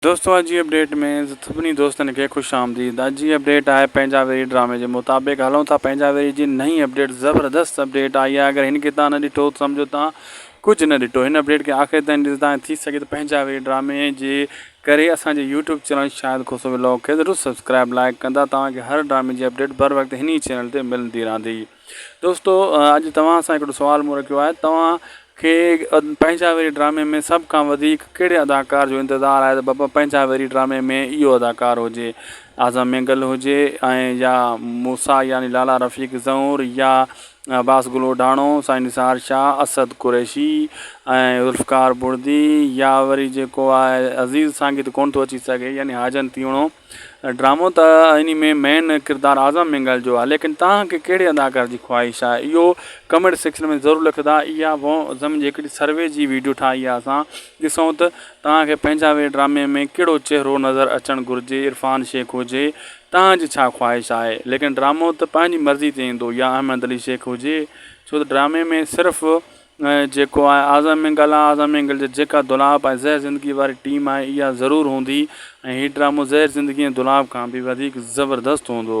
दोस्तों अॼु जी अपडेट में सभिनी दोस्तनि खे ख़ुशि आमदीद। अॼु जी अपडेट आहे पंहिंजा वेरी ड्रामे जे मुताबिक़ हलूं था। पंहिंजा वेरी जी नई अपडेट ज़बरदस्त अपडेट आई आहे। अगरि हिन खे तव्हां न ॾिठो सम्झो तव्हां कुझु न ॾिठो। हिन अपडेट खे आख़िर ताईं ॾिसंदा थी सघे त पंहिंजा वेरी ड्रामे जे करे असांजे यूट्यूब चैनल शायदि खुशो व्लॉग खे ज़रूरु सब्सक्राइब लाइक कंदा। तव्हांखे हर ड्रामे जी अपडेट बर वक़्तु हिन चैनल ते मिलंदी रहंदी। दोस्तों अॼु तव्हां सां हिकिड़ो सुवाल मूं रखियो आहे, तव्हां खे पंहिंजा वेरी ड्रामे में सभ खां वधीक कहिड़े अदाकार जो इंतज़ारु आहे? त बाबा पंहिंजा वेरी ड्रामे में इहो अदाकार हुजे, आज़म मिंगल हुजे ऐं या मूसा यानी लाला रफ़ीक ज़ऊर या अब्बास गुल उडाणो, साईं निसार शाह, असद कुरैशी ऐं ज़ुल्फ़कार बुर्दी या वरी जेको आहे अज़ीज़ सांगी त कोन थो अची सघे यानी हाजन तीवणो। ड्रामो त इन में मेन किरदारु आज़म मिंगल जो आहे, लेकिन तव्हांखे कहिड़े अदाकार जी ख़्वाहिश आहे इहो कमेंट सेक्शन में ज़रूरु लिखंदा। इहा ज़म जी हिकिड़ी सर्वे जी वीडियो ठाही आहे। असां ॾिसूं त तव्हांखे पंहिंजा वेरी ड्रामे में कहिड़ो चहिरो नज़र अचणु घुरिजे। इरफ़ान शेख हुजे, तव्हांजी छा ख़्वाहिश आहे? लेकिन ड्रामो त पंहिंजी मर्ज़ी ते ईंदो, या अहमद अली शेख हुजे, छो त ड्रामे में सिर्फ़ु जेको आहे आज़म मिंगल आहे। आज़म मिंगल जी जेका दुलाब आहे ज़हर ज़िंदगी वारी टीम आहे इहा ज़रूरु हूंदी ऐं हीउ ड्रामो ज़हर ज़िंदगी ऐं दुलाब खां बि वधीक ज़बरदस्त हूंदो।